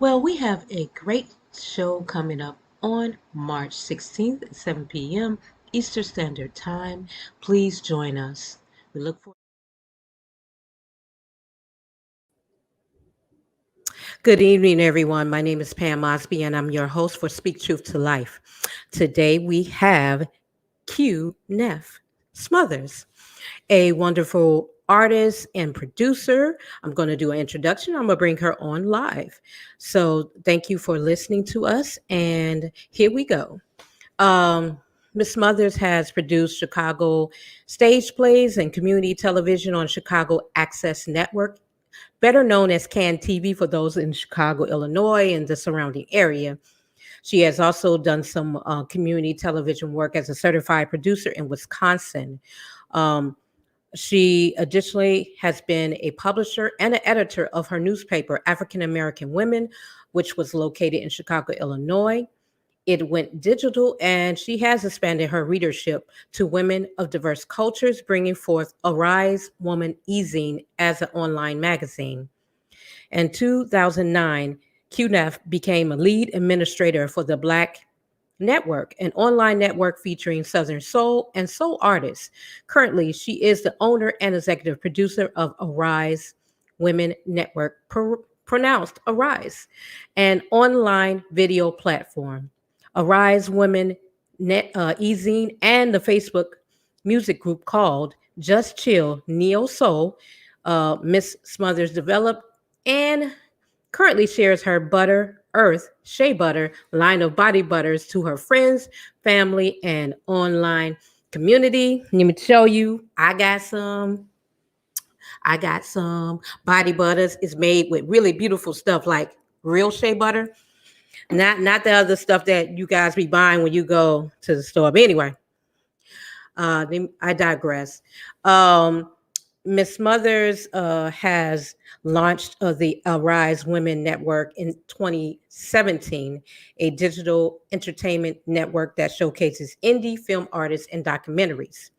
Well, we have a great show coming up on March 16th at 7 p.m. Eastern Standard Time. Please join us. We look forward. Good evening, everyone. My name is Pam Osby, and I'm your host for Speak Truth to Life. Today we have Qnef Smothers, a wonderful artist and producer. I'm going to do an introduction. I'm going to bring her on live. So thank you for listening to us, and here we go. Um, Miss Smothers has produced Chicago stage plays and community television on Chicago Access Network, better known as CAN TV for those in Chicago, Illinois, and the surrounding area. She has also done some community television work as a certified producer in Wisconsin. Um, she additionally has been a publisher and an editor of her newspaper, African American Women, which was located in Chicago, Illinois. It went digital, and she has expanded her readership to women of diverse cultures, bringing forth Arise Woman Easing as an online magazine. In 2009, Qnef became a lead administrator for the Black Network, an online network featuring Southern soul and soul artists. Currently, she is the owner and executive producer of Arise Women Network, pronounced Arise, an online video platform. Arise Women Easing and the Facebook music group called Just Chill Neo Soul. Miss Smothers developed and currently shares her Butter Earth Shea Butter line of body butters to her friends, family, and online community. Let me show you. I got some body butters. It's made with really beautiful stuff like real shea butter, not the other stuff that you guys be buying when you go to the store. But anyway, I digress. Um, Miss Mothers has launched the Arise Women Network in 2017, a digital entertainment network that showcases indie film artists and documentaries.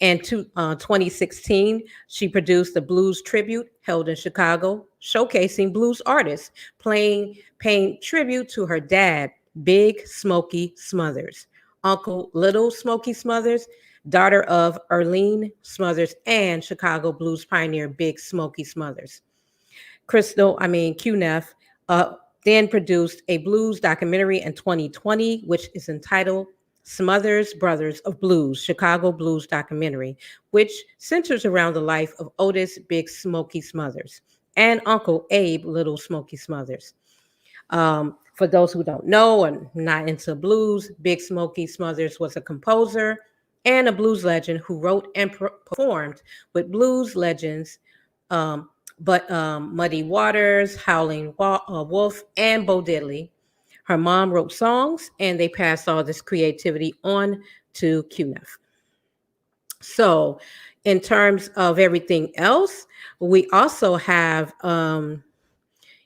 And to 2016, she produced the Blues Tribute held in Chicago, showcasing blues artists paying tribute to her dad, Big Smokey Smothers, Uncle Little Smokey Smothers, daughter of Erlene Smothers, and Chicago blues pioneer Big Smokey Smothers. Qnef, uh, then produced a blues documentary in 2020, which is entitled Smothers Brothers of Blues, Chicago Blues Documentary, which centers around the life of Otis Big Smokey Smothers and Uncle Abe Little Smokey Smothers. For those who don't know and not into blues, Big Smokey Smothers was a composer and a blues legend who wrote and performed with blues legends, um, but Muddy Waters, Howling Wolf, and Bo Diddley. Her mom wrote songs, and they passed all this creativity on to Qnef. So, in terms of everything else, we also have,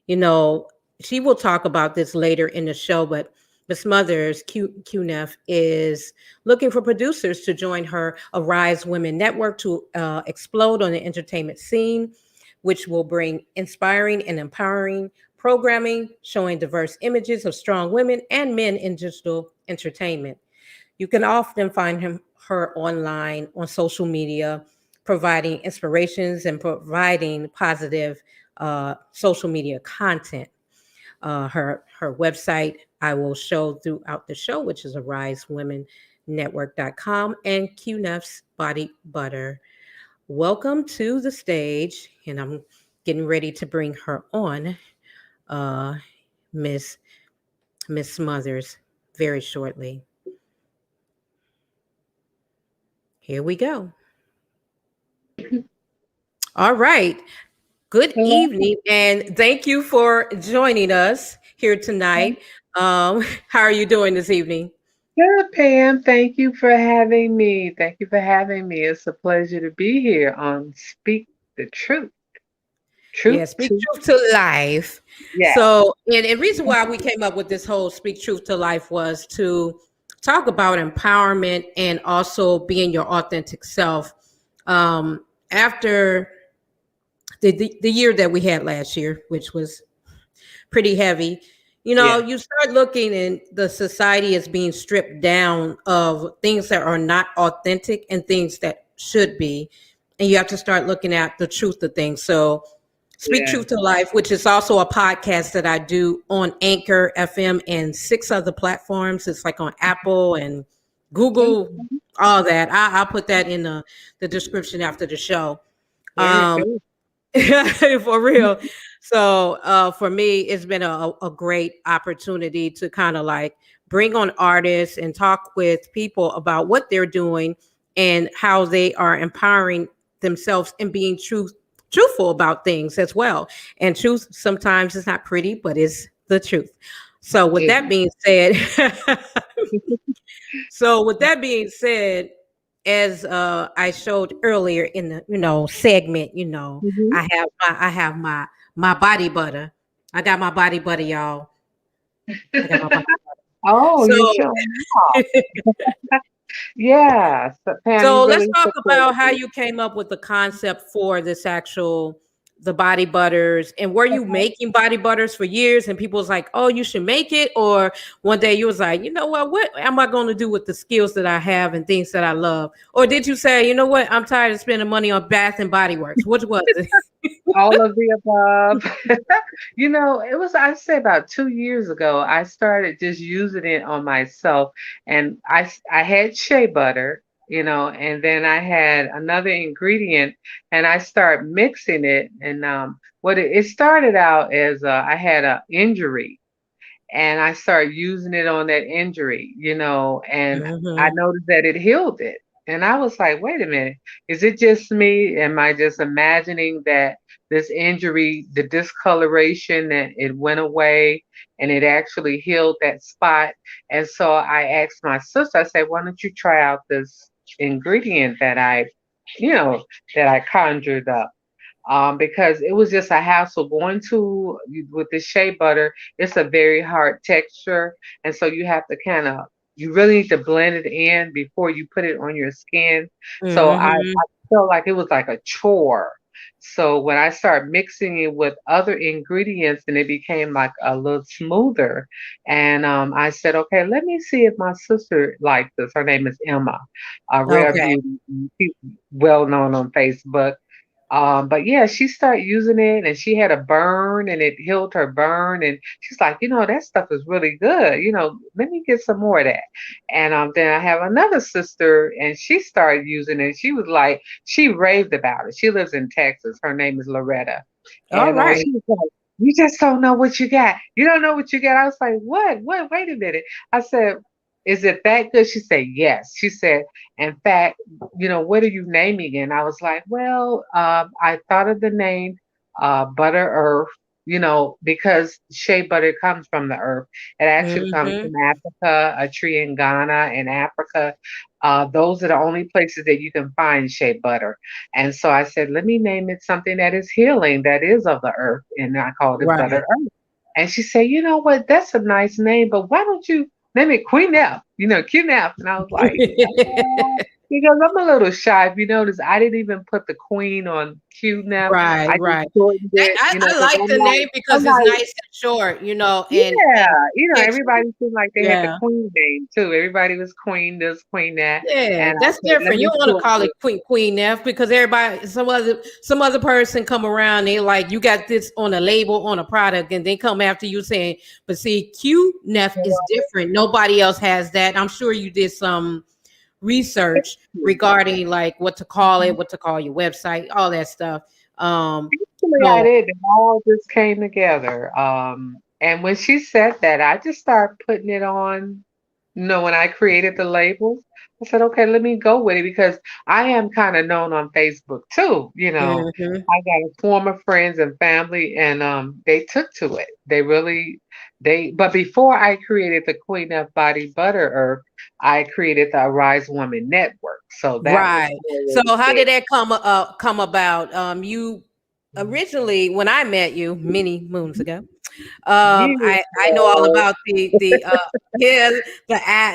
you know, she will talk about this later in the show, but Miss Mothers, Qnef, is looking for producers to join her Arise Women Network to explode on the entertainment scene, which will bring inspiring and empowering programming showing diverse images of strong women and men in digital entertainment. You can often find her online on social media, providing inspirations and providing positive social media content. Her website I will show throughout the show, which is arisewomenetwork.com, and Qnef's Body Butter. Welcome to the stage, and I'm getting ready to bring her on, uh, Miss Miss Smothers, very shortly. Here we go. All right. Good Hello. evening, and thank you for joining us here tonight. How are you doing this evening? Good, Pam. Thank you for having me. Thank you for having me. It's a pleasure to be here on Speak the Truth. Truth Yeah, speak to truth to life. yeah. So, and the reason why we came up with this whole speak truth to life was to talk about empowerment and also being your authentic self. After the year that we had last year, which was pretty heavy. Yeah. You start looking and the society is being stripped down of things that are not authentic and things that should be. And you have to start looking at the truth of things. So Speak Yeah. Truth to Life, which is also a podcast that I do on Anchor FM and 6 other platforms. It's like on Apple and Google, Mhm. all that. I'll put that in the description after the show. Very Um, good. for real. So for me, it's been a great opportunity to kind of like bring on artists and talk with people about what they're doing and how they are empowering themselves and being truthful about things as well. And truth sometimes is not pretty, but it's the truth. So with It, that being said, so with that being said, as I showed earlier in the segment, Mhm. I have my body butter. I got my body butter, y'all. I got my body. Oh, So you're showing off. Yeah. So, Pam, you so let's really talk support about how me. you came up with the concept for this actual the body butters, and were you making body butters for years and people was like, oh, you should make it, or one day you was like, you know what am I going to do with the skills that I have and things that I love, or did you say, you know what, I'm tired of spending money on Bath and Body Works? Which was it? All of the above. It was, I'd say about 2 years ago, I started just using it on myself. And I had shea butter, and then I had another ingredient and I started mixing it. And what it started out as I had an injury and I started using it on that injury, and I Mhm. noticed that it healed it. And I was like, wait a minute, is it just me? Am I just imagining that this injury, the discoloration, that it went away and it actually healed that spot? And so I asked my sister, I said, why don't you try out this ingredient you know, that I conjured up? Because it was just a hassle going to with the shea butter. It's a very hard texture, and so you have to you really need to blend it in before you put it on your skin. So I Mhm. felt like it was like a chore. So when I started mixing it with other ingredients, and it became like a little smoother, and I said, okay, let me see if my sister liked this. Her name is Emma, Rare Okay. Beauty. She's well known on Facebook. But yeah, she started using it and she had a burn and it healed her burn. And she's like, that stuff is really good. Let me get some more of that. And then I have another sister and she started using it. She was like, she raved about it. She lives in Texas. Her name is Loretta. All And right. she was like, you just don't know what you got. You don't know what you got. I was like, what? What? Wait a minute. I said, is it that good? She said, yes. She said, in fact, what are you naming it? And I was like, well, I thought of the name Butter Earth, because shea butter comes from the earth. It actually comes Mhm. from Africa, a tree in Ghana and Africa. Those are the only places that you can find shea butter. And so I said, let me name it something that is healing, that is of the earth. And I called it Butter Right. Earth. And she said, you know what? That's a nice name, but why don't you name it Qnef? Qnef. And I was like, because I'm a little shy. If you notice, I didn't even put the queen on QNAP. Right, I just right. shortened it, I because like the name I'm because it's not, nice and short, yeah, and catchy. everybody seemed like they had the Yeah. queen name too. Everybody was queen this, queen that. Yeah, And I that's said, let different. You me don't want to shorten call it it. Queen F because everybody, some other person come around. They like you got this on a label on a product, and they come after you saying, "But see, QNF is different. Nobody else has that." I'm sure you did some research regarding like what to call it, what to call your website, all that stuff. Um, Actually, I so did. It all just came together. And when she said that, I just started putting it on. When I created the labels, I said, okay, let me go with it because I am kind of known on Facebook too. mhm. I got a swarm of friends and family, and they took to it. They really, but before I created the Queen of Body Butter Earth, I created the Arise Woman Network. So that was Right. So already how there. did that come about? You originally, when I met you many moons ago, Years I know all ago. about the yeah,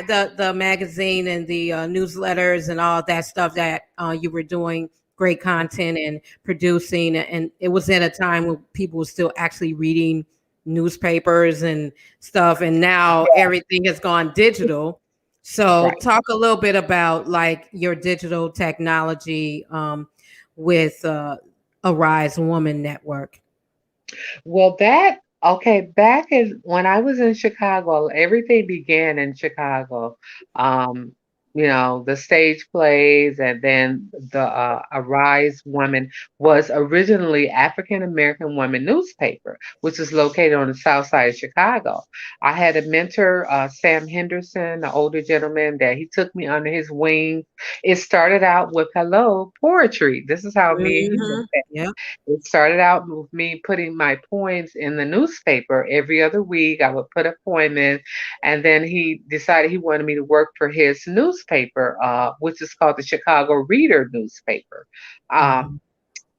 the magazine and the newsletters and all that stuff that you were doing great content and producing, and it was at a time when people were still actually reading newspapers and stuff, and now everything has gone digital. So Right. talk a little bit about like your digital technology with Arise Woman Network. Well, that okay, back in when I was in Chicago, everything began in Chicago. Um, the stage plays and then the Arise Woman was originally African American Woman newspaper, which is located on the south side of Chicago. I had a mentor, Sam Henderson, an older gentleman that he took me under his wing. It started out with hello poetry. This is how me and you Mm-hmm. met. Yeah. It started out with me putting my poems in the newspaper every other week. I would put a poem in, and then he decided he wanted me to work for his newspaper, which is called the Chicago Reader newspaper. Um, Mm-hmm.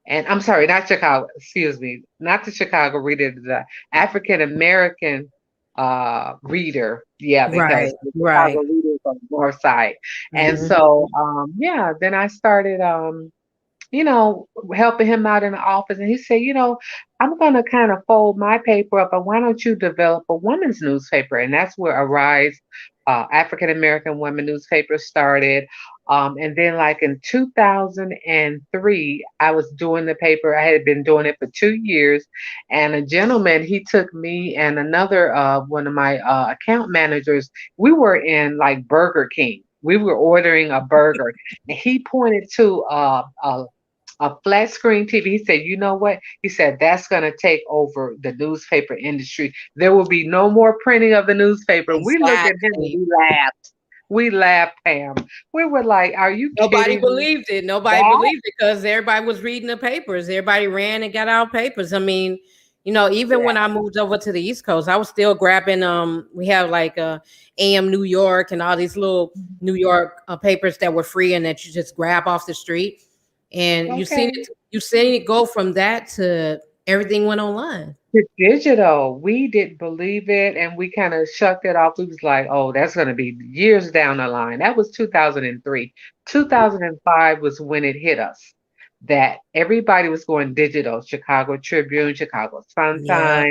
and I'm sorry, not Chicago, excuse me, not the Chicago Reader, the African American reader. Yeah, because Right. the Right. Chicago Reader is on the north side. And Mm-hmm. so, yeah, then I started. You know, helping him out in the office. And he said, I'm going to kind of fold my paper up, but why don't you develop a women's newspaper? And that's where Arise, African American Women newspaper started. And then, like in 2003, I was doing the paper. I had been doing it for 2 years. And a gentleman, he took me and another one of my account managers, we were in like Burger King. We were ordering a burger. And he pointed to a flat screen TV. He said, "You know what?" He said, "That's going to take over the newspaper industry. There will be no more printing of the newspaper." We looked at him and Exactly. we laughed. We laughed, Pam. We were like, "Are you Nobody kidding me?" believed it. Nobody That believed it because everybody was reading the papers. Everybody ran and got our papers. I mean, even when I moved over to the East Coast, I was still grabbing. We have like AM New York and all these little New York papers that were free and that you just grab off the street. And okay. you seen it go from that to everything went online. It's digital. We didn't believe it and we kind of shucked it off. We was like, oh, that's going to be years down the line. That was 2003. 2005 was when it hit us that everybody was going digital. Chicago Tribune, Chicago Yeah.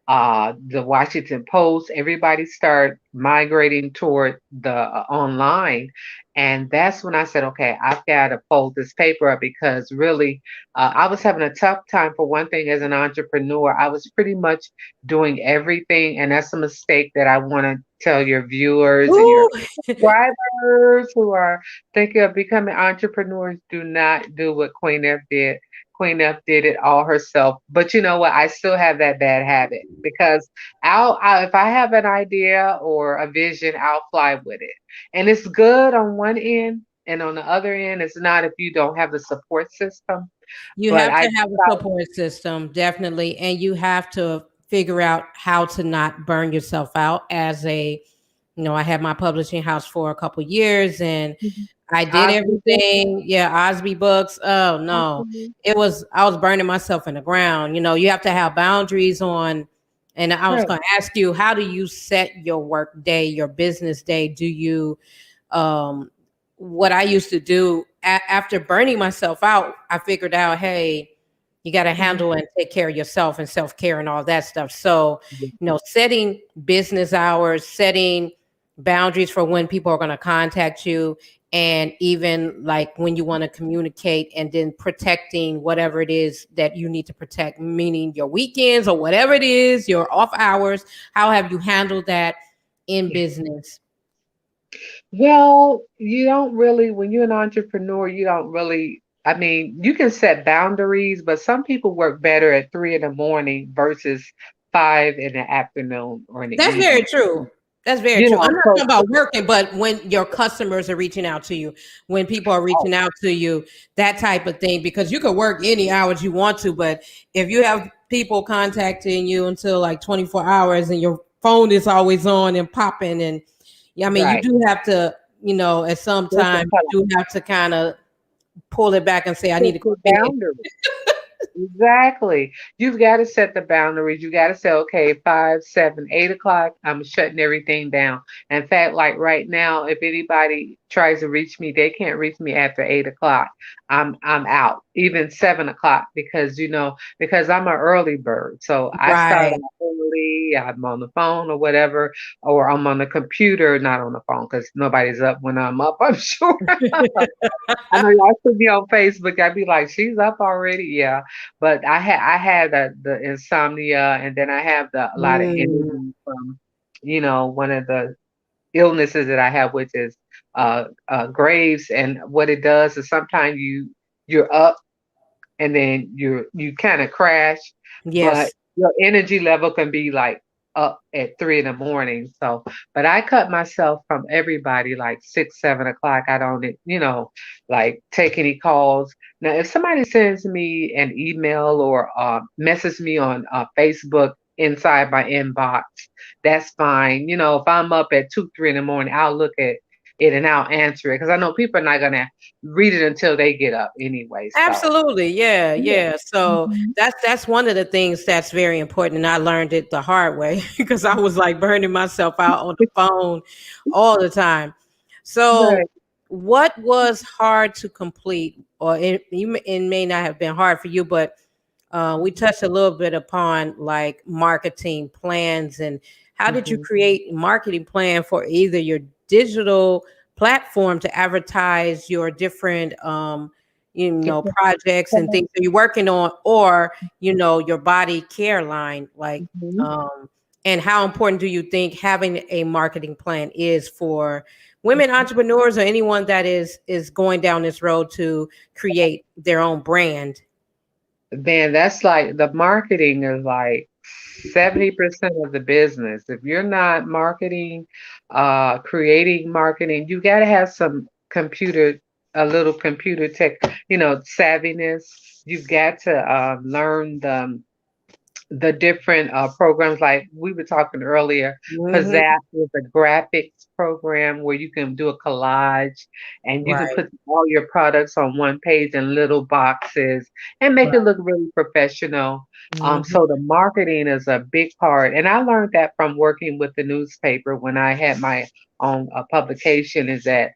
Sun-Times, the Washington Post, everybody started migrating toward the online. And that's when I said, okay, I've got to fold this paper up because really, I was having a tough time for one thing as an entrepreneur. I was pretty much doing everything. And that's a mistake that I want to tell your viewers and your Ooh. subscribers who are thinking of becoming entrepreneurs. Do not do what Queen F did. Queen F did it all herself. But you know what? I still have that bad habit because if I have an idea or a vision, I'll fly with it. And it's good on one end, and on the other end, it's not if you don't have the support system. You But have I to have a support system, definitely, and you have to figure out how to not burn yourself out as a, I had my publishing house for a couple years and I did Osby everything. Yeah, Osby books. Oh no. Books. I was burning myself in the ground. You have to have boundaries on, and I was Right. going to ask you, how do you set your work day, your business day? Do you um what I used to do after burning myself out, I figured out, hey, you got to Mhm. handle and take care of yourself and self-care and all that stuff. So, setting business hours, setting boundaries for when people are going to contact you, and even like when you want to communicate, and then protecting whatever it is that you need to protect, meaning your weekends or whatever it is, your off hours. How have you handled that in business? Well, you don't really, when you're an entrepreneur, you don't really, I mean, you can set boundaries, but some people work better at 3 in the morning versus 5 in the afternoon or in the That's very evening. true. That's very You true. I'm know, not talking so, about working, but when your customers are reaching out to you, when people are oh, reaching out to you, that type of thing, because you could work any hours you want to, but if you have people contacting you until like 24 hours and your phone is always on and popping, and yeah, I mean, you right. do have to, at some There's a time, cutoff. you do have to kind of pull it back and say, I need Set to go your to bed. boundaries. Exactly. You've got to set the boundaries. You got to say, okay, 5, 7, 8 o'clock, I'm shutting everything down. In fact, like right now, if anybody tries to reach me, they can't reach me after 8 o'clock. I'm out. Even 7 o'clock because because I'm an early bird. So I start Right. out early. I'm on the phone or whatever, or I'm on the computer, not on the phone because nobody's up when I'm up. I'm sure. I know y'all see me on Facebook. I'd be like, she's up already. Yeah. But I had the insomnia, and then I have the a lot of Mm, energy from, one of the illnesses that I have, which is Graves. And what it does is sometimes you're up and then you kind of crash, but yes. your energy level can be like up at 3 in the morning. So, but I cut myself from everybody like 6, 7 o'clock. I don't, like take any calls. Now, if somebody sends me an email or message me on Facebook inside my inbox, that's fine. If I'm up at 2, 3 in the morning, I'll look at it and I'll answer it because I know people are not gonna read it until they get up anyway. So. Absolutely. Yeah, Yeah. yeah. So Mhm. that's one of the things that's very important. And I learned it the hard way because I was like burning myself out on the phone all the time. So Right. what was hard to complete, or it may not have been hard for you, but we touched a little bit upon like marketing plans and how did you Mhm. create marketing plan for either your digital platform to advertise your different Get the projects and things that you're working on, or your body care line, like mhm. um and how important do you think having a marketing plan is for women entrepreneurs or anyone that is going down this road to create their own brand? Man, that's like the marketing is like 70% of the business. If you're not marketing, creating marketing, you got to have a little computer tech, savviness. You've got to learn the different programs like we were talking earlier. Hmm. Pizzazz is a graphics program where you can do a collage and you can Right. put all your products on one page in little boxes and make it look really professional. Mhm. So the marketing is a big part. And I learned that from working with the newspaper when I had my own publication is that,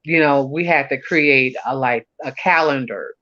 we had to create like a calendar.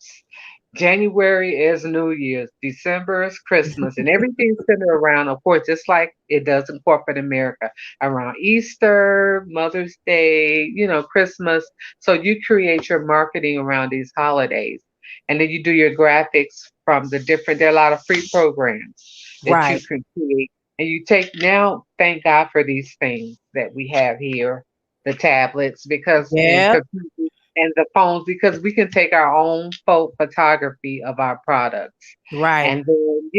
January is New Year's, December is Christmas, and everything's centered around, of course, just like it does in corporate America, around Easter, Mother's Day, Christmas. So you create your marketing around these holidays. And then you do your graphics from there are a lot of free programs that you Right. can create. And you take now, thank God for these things that we have here, the tablets, because and Yeah. computers and the phones because we can take our own photography of our products. Right. And then,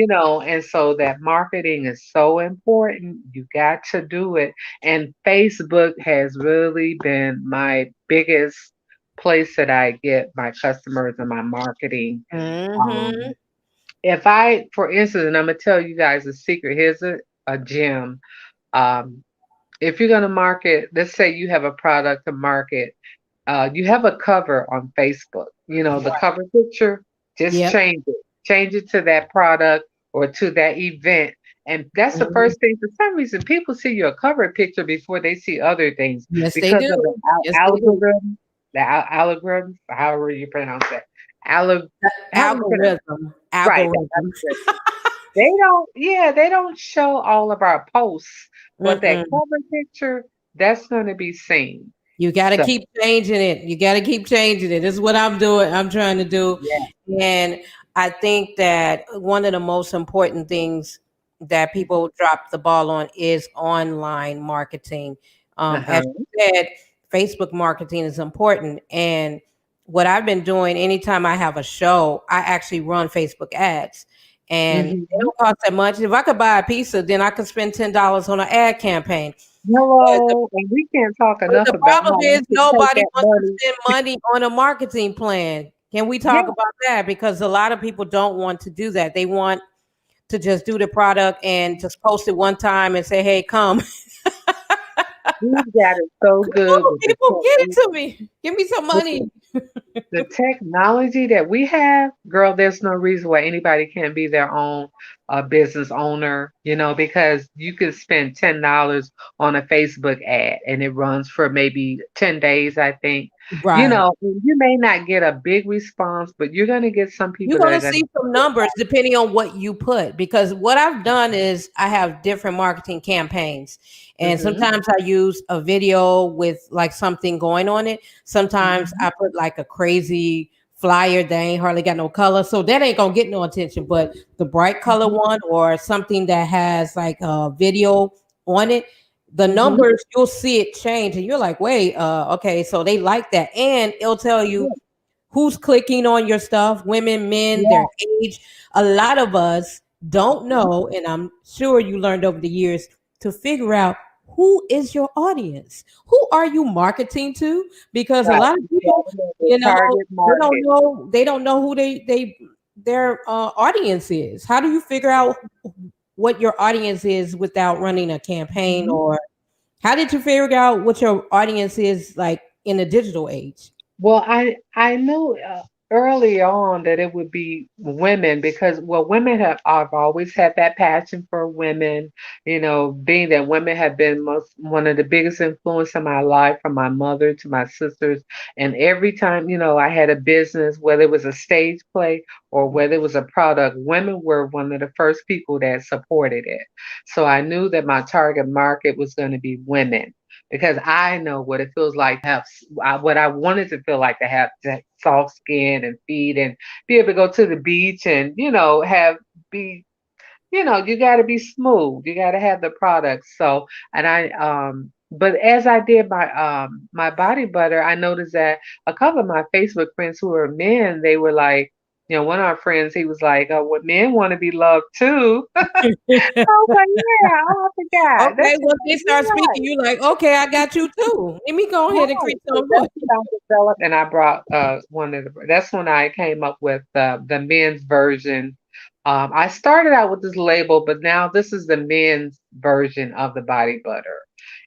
and so that marketing is so important. You got to do it. And Facebook has really been my biggest place that I get my customers and my marketing. Mhm. Um, if I, for instance, and I'm gonna tell you guys a secret, here's a gem. Um, if you're gonna market, let's say you have a product to market, you have a cover on Facebook, the Right. cover picture, just Yep. change it. Change it to that product or to that event. And that's the Mhm. first thing. For some reason, people see your cover picture before they see other things Yes, they because do. of the Yes, they do. algorithm, algorithm, however you pronounce that. Alg- how do you pronounce Algorithm. right, the Algorithm. algorithm. They don't show all of our posts, but that Mm-mm. cover picture, that's going to be seen. You got to So, keep changing it. You got to keep changing it. This is what I'm doing. I'm trying to do. yeah. And I think that one of the most important things that people drop the ball on is online marketing. As Uh-huh. you said, Facebook marketing is important. And what I've been doing, anytime I have a show, I actually run Facebook ads. And it Mhm. don't cost that much. If I could buy a pizza, then I could spend $10 on an ad campaign. But Hello, and we can't talk but enough the about problem how is you can take nobody that wants to money. spend money on a marketing plan. Can we Yeah, talk about that? Because a lot of people don't want to do that. They want to just do the product and just post it one time and say, "Hey, come." We've got it so Come good on, with the people, get it technique, to me. Give me some with money. the technology that we have, girl, there's no reason why anybody can't be their own business owner, because you could spend $10 on a Facebook ad and it runs for maybe 10 days, I think. Right. And you may not get a big response, but you're going to get some You're people that going are to going see some numbers depending on what you put. Because what I've done is I have different marketing campaigns. And to. sometimes I use a video with like something going on it. Sometimes Hmm. I put like a crazy flyer that ain't hardly got no color. So that ain't going to get no attention. But the bright color Hmm. one or something that has like a video on it, the Hmm. numbers, you'll see it change. And you're like, wait, okay. So they like that. And it'll tell you Yeah. who's clicking on your stuff, women, men, their Yeah. age. A lot of us don't know, and I'm sure you learned over the years to figure out who is your audience. Who are you marketing to? Because a Right. lot of You people, gotta know the you know, target market. they don't know who their audience is. How do you figure out what your audience is without running a campaign, Mhm. or how did you figure out what your audience is like in the digital age? Well, I knew early on that it would be women because women I've always had that passion for women. Being that women have been one of the biggest influence in my life, from my mother to my sisters, and every time I had a business, whether it was a stage play or whether it was a product, women were one of the first people that supported it. So I knew that my target market was going to be women because I know what it feels like to have what I wanted to feel like to have that soft skin and feet and be able to go to the beach and have be you got to be smooth. You got to have the products. So, and but as I did my body butter, I noticed that a couple of my Facebook friends who are men, they were like, one of our friends, he was like, "Oh, what men want to be loved too." I was like, "Yeah, oh, I forgot. Okay, That's once they exactly start speaking, right." you like, okay, I got you too. Let me go ahead and Right. create So some that's voice. what I developed, and I brought one of the. That's when I came up with the men's version. I started out with this label, but now this is the men's version of the body butter,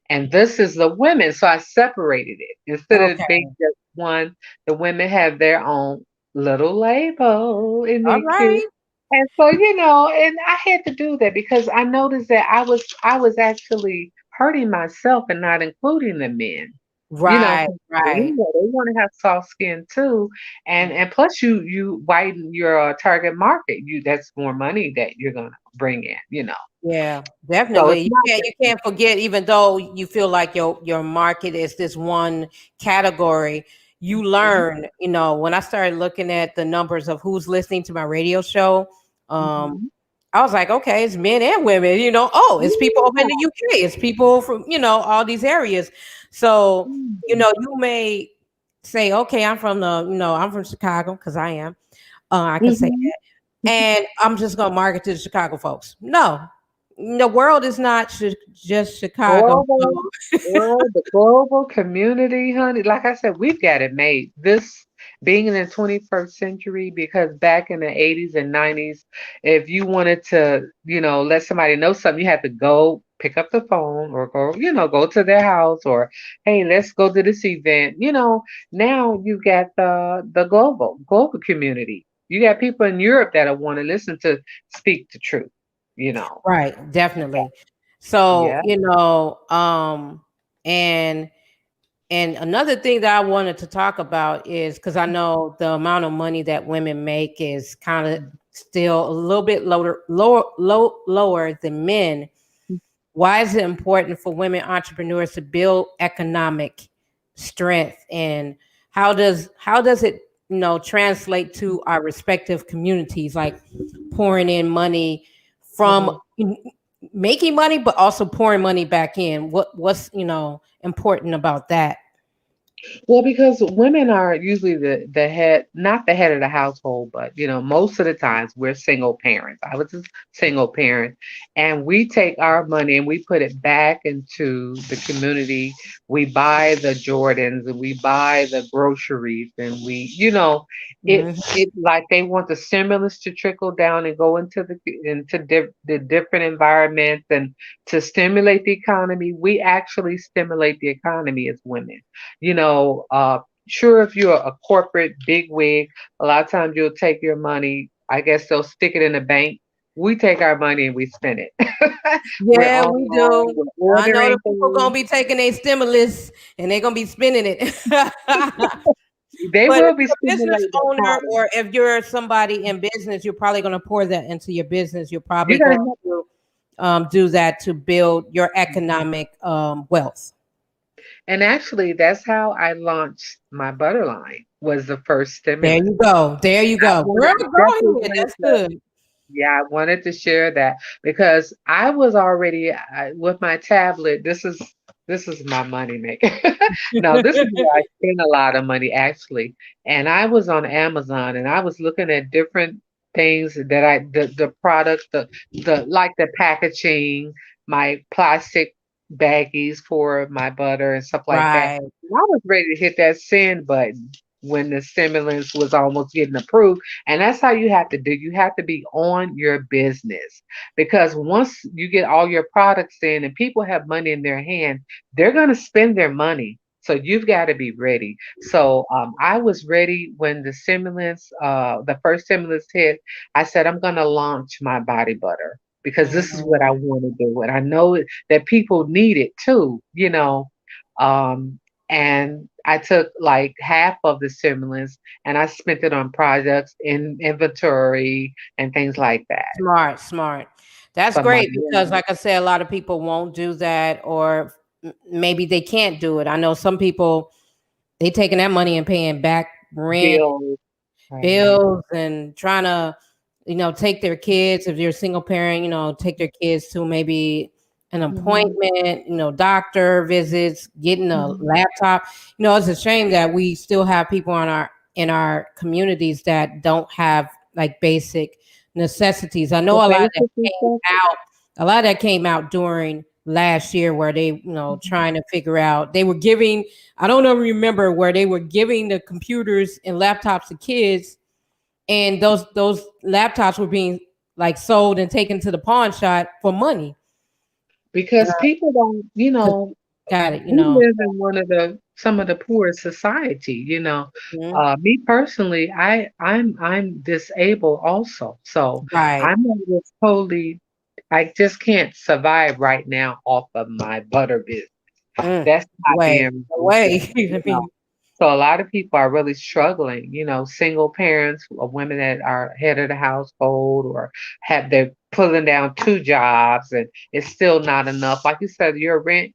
and this is the women. So I separated it instead of being Okay, just one. The women have their own little label, isn't all it cute? right, And so, and I had to do that because I noticed that I was actually hurting myself and not including the men. right, 'Cause right. they want to have soft skin too, and plus you widen your target market. That's more money that you're gonna bring in. Yeah, So it's definitely. not You just can't forget, even though you feel like your market is this one category, you Mhm, learn, when I started looking at the numbers of who's listening to my radio show, um, mhm. I was like, okay, it's men and women, oh, it's people over in the Yeah. UK, it's people from, all these areas. So, Mhm, you may say, okay, I'm from Chicago, because I am. I can say mhm. and I'm just gonna market to the Chicago folks. No, the world is not just Chicago. Global world, the global community, honey. Like I said, we've got it made. This being in the 21st century, because back in the 80s and 90s, if you wanted to, let somebody know something, you had to go pick up the phone or go to their house or, hey, let's go to this event. Now you've got the global community. You got people in Europe that want to listen to speak the truth, you know. Right, definitely. So, Yeah. and another thing that I wanted to talk about is because I know the amount of money that women make is kind of still a little bit lower than men. Why is it important for women entrepreneurs to build economic strength, and how does it translate to our respective communities, like pouring in money from Mhm. making money but also pouring money back in? What's important about that? Well, because women are usually the head, not the head of the household, but most of the times we're single parents. I was a single parent, and we take our money and we put it back into the community. We buy the Jordans and we buy the groceries, and Mhm. it like they want the stimulus to trickle down and go the different environments and to stimulate the economy. We actually stimulate the economy as women. Sure, if you're a corporate bigwig, a lot of times you'll take your money. I guess they'll stick it in the bank. We take our money and we spend it. We're Yeah, we online, do. we're I know the ordering people gonna things. be taking their stimulus and they're gonna be spending it. They But if will be you're a business stimulating the owner economy. or if you're somebody in business, you're probably going to pour that into your business. You're probably You're going gonna to do that to build your economic wealth. and actually that's how I launched my butter line was the first There stimulus. you go. There you I go. wanted Girl, definitely go ahead. wanted That's to good. Yeah, I wanted to share that because I was already with my tablet. This is my money maker. No, this is where I spend a lot of money actually. And I was on Amazon and I was looking at different things that the product, the like the packaging, my plastic baggies for my butter and stuff like that. Right. And I was ready to hit that send button when the stimulus was almost getting approved. And that's how you have to do. You have to be on your business because once you get all your products in and people have money in their hand, they're going to spend their money. So you've got to be ready. So I was ready when the first stimulus hit. I said, I'm going to launch my body butter because this is what I Mhm. want to do. And I know that people need it too. Um, and I took like half of the stimulus and I spent it on projects in inventory and things like that Smart, smart. That's for my great because, like I said, a lot of people won't do that, or maybe they can't do it. I know some people they taking that money and paying back rent, bills. Right. bills, and trying to, take their kids. If you're a single parent, take their kids to maybe an Mhm, appointment, doctor visits, getting a mhm. laptop. It's a shame that we still have people in our communities that don't have like basic necessities. I know The a lot of that basic came necessities. out. A lot of that came out during last year where they, Mhm. trying to figure out they were giving. I don't know, remember where they were giving the computers and laptops to kids, and those laptops were being like sold and taken to the pawn shop for money. And Because people don't, I got it, we live in some of the poorest society. Mhm. Me personally, I'm disabled also. So Right. I'm not just totally I just can't survive right now off of my butter business. Mm. That's No not way. being No way. realistic, I you know. mean, So a lot of people are really struggling, single parents or women that are head of the household or they're pulling down two jobs and it's still not enough. Like you said, your rent,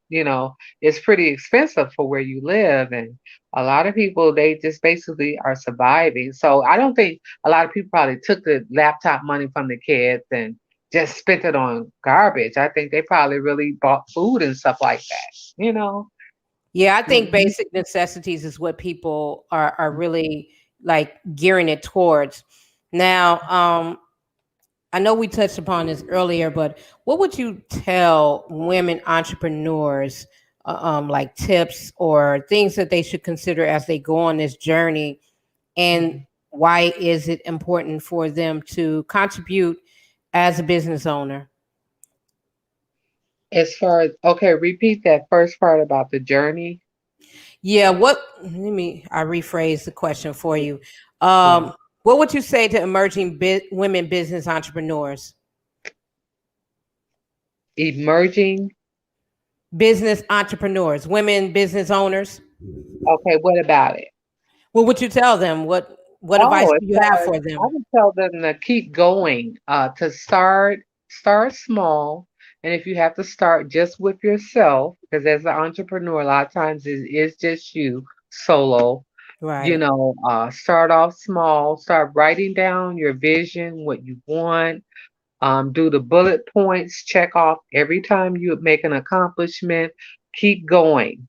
is pretty expensive for where you live. And a lot of people, they just basically are surviving. So I don't think a lot of people probably took the laptop money from the kids and just spent it on garbage. I think they probably really bought food and stuff like that. yeah, I think Mhm. basic necessities is what people are really like gearing it towards. Now, I know we touched upon this earlier, but what would you tell women entrepreneurs, like tips or things that they should consider as they go on this journey, and Mhm. why is it important for them to contribute as a business owner? As far as okay, repeat that first part about the journey. Yeah, I rephrase the question for you. Yeah. What would you say to emerging women business entrepreneurs, Emerging. women business owners? Okay, what about it? What would you tell them? What advice Oh, as do you far have as for I them? would tell them to keep going, to start small. And if you have to start just with yourself, because as an entrepreneur, a lot of times it's just you solo. Right. Start off small, start writing down your vision, what you want. Do the bullet points, check off every time you make an accomplishment. Keep going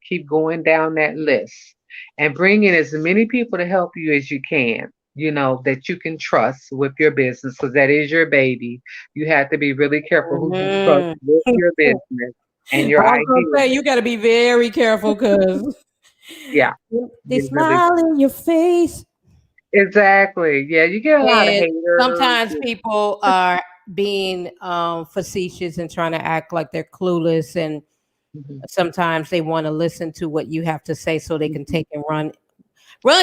down that list. and bring in as many people to help you as you can, that you can trust with your business, because that is your baby. You have to be really careful who you trust Mhm. with your business and I your was gonna ideas. say you got to be very careful because Yeah, they you really smile in your face, exactly. Yeah, you get a lot of and haters. sometimes people are being facetious and trying to act like they're clueless, and Mhm, sometimes they want to listen to what you have to say so they can mhm. take and run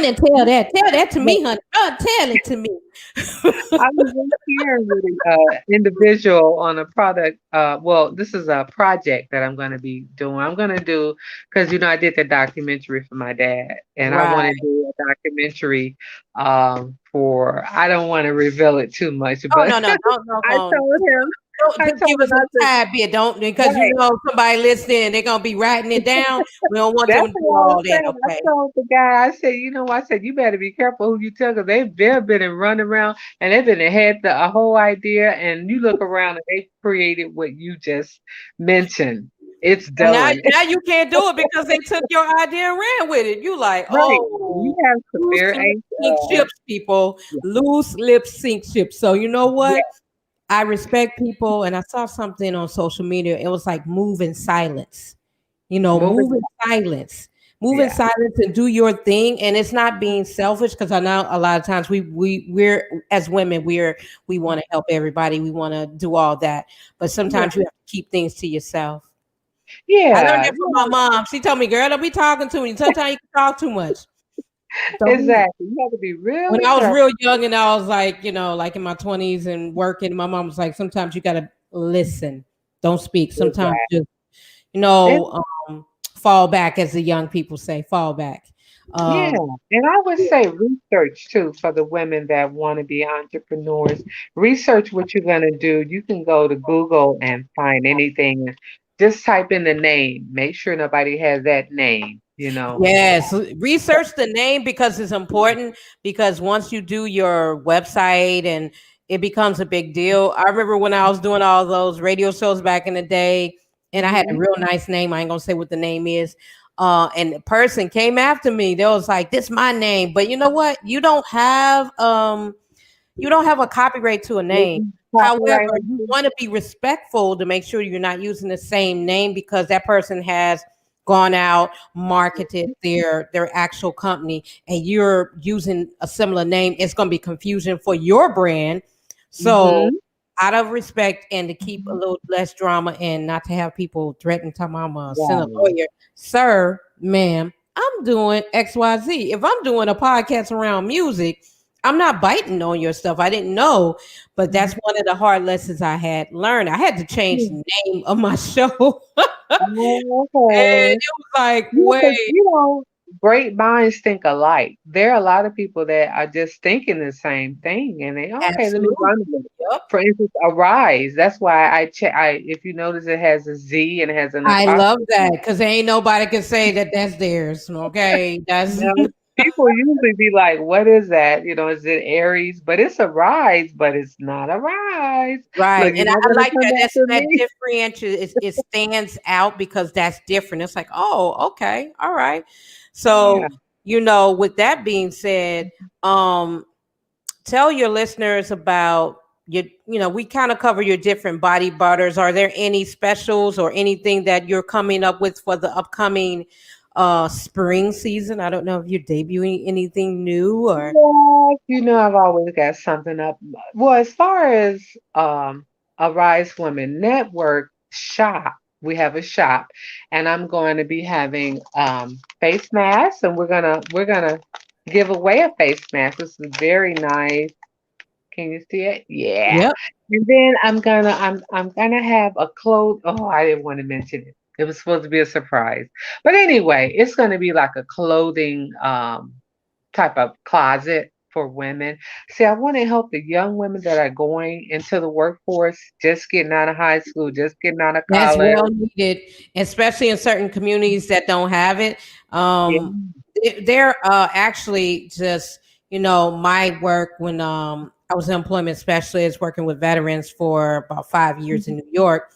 and tell that to me, honey, tell it to me. I was just here with an individual on a product. Well, this is a project that I'm going to be doing. I'm going to do, because I did the documentary for my dad, and I want to Right. do a documentary for. I don't want to reveal it too much, Oh but no, no, I told him, I don't give told him, us I a said, tad bit, don't, because right. somebody listening, they're gonna be writing it down. We don't want That's them to do what I was all that, saying. okay? I told the guy, I said, I said, you better be careful who you tell, because they've been and run around, and they've been and had a whole idea, and you look around and they created what you just mentioned. It's And now, done. you can't do it because they took your idea and ran with it. You like, Right. You oh, have some loose very, lips sink ships, people. yeah, Loose lips sink ships. So you know yeah, what? I respect people, and I saw something on social media. It was like move in silence. moving, Move in silence. Move in yeah, silence and do your thing. And it's not being selfish, because I know a lot of times we're as women, we want to help everybody. We want to do all that. But sometimes yeah, you have to keep things to yourself. I learned yeah, that from my mom. She told me, girl, don't be talking to me. Sometimes you can talk too much. Don't be. exactly. You have to be When really I was careful. real young and I was like, like in my 20s and working, my mom was like, sometimes you gotta listen. Don't speak. Sometimes Exactly. just, you And know, fall back, as the young people say, fall back. yeah, Um, and I would say research too for the women that want to be entrepreneurs. Research what you're going to do. You can go to Google and find anything. Just type in the name. Make sure nobody has that name. yes, research the name because it's important. Because once you do your website and it becomes a big deal. I remember when I was doing all those radio shows back in the day, and I had a Hmm. real nice name. I ain't gonna say what the name is. And the person came after me. They was like, "This my name," but you know what? You don't have a copyright to a name. However, Copyright. you want to be respectful to make sure you're not using the same name, because that person has gone out, marketed their actual company, and you're using a similar name. It's going to be confusion for your brand. So, Hmm. out of respect and to keep a little less drama and not to have people threaten to my mama, send a Right. lawyer, sir, ma'am, I'm doing XYZ. If I'm doing a podcast around music, I'm not biting on your stuff. I didn't know, but that's one of the hard lessons I had learned. I had to change the name of my show. And Oh, it okay. was like, Yeah, wait, 'cause, great minds think alike. There are a lot of people that are just thinking the same thing, and they, okay, let me absolutely. run with it. Yep. For instance, Arise. That's why if you notice, it has a Z and it has an I love that apostrophe. because ain't nobody can say that that's theirs. Okay. That's Now, people usually be like, "What is that? Is it Aries?" But it's Arise, but it's not Arise. right. Look, you're And I not gonna like come that. back That's to that me. differentiate. It stands out because that's different. It's like, oh, okay. All right. Yeah. So, with that being said, um, tell your listeners about we kind of cover your different body butters. Are there any specials or anything that you're coming up with for the upcoming spring season? I don't know if you're debuting anything new or Yeah, I've always got something up. Well, as far as a Rise Women Network shop, we have a shop, and I'm going to be having face masks, and we're gonna give away a face mask. This is very nice. Can you see it? Yeah. yep. And then I'm gonna have a clothes. Oh, I didn't want to mention it. It was supposed to be a surprise. But anyway, it's gonna be like a clothing type of closet for women. See, I want to help the young women that are going into the workforce, just getting out of high school, just getting out of That's college. well needed, especially in certain communities that don't have it. Yeah. They're actually just, my work when I was an employment specialist working with veterans for about 5 years in New York.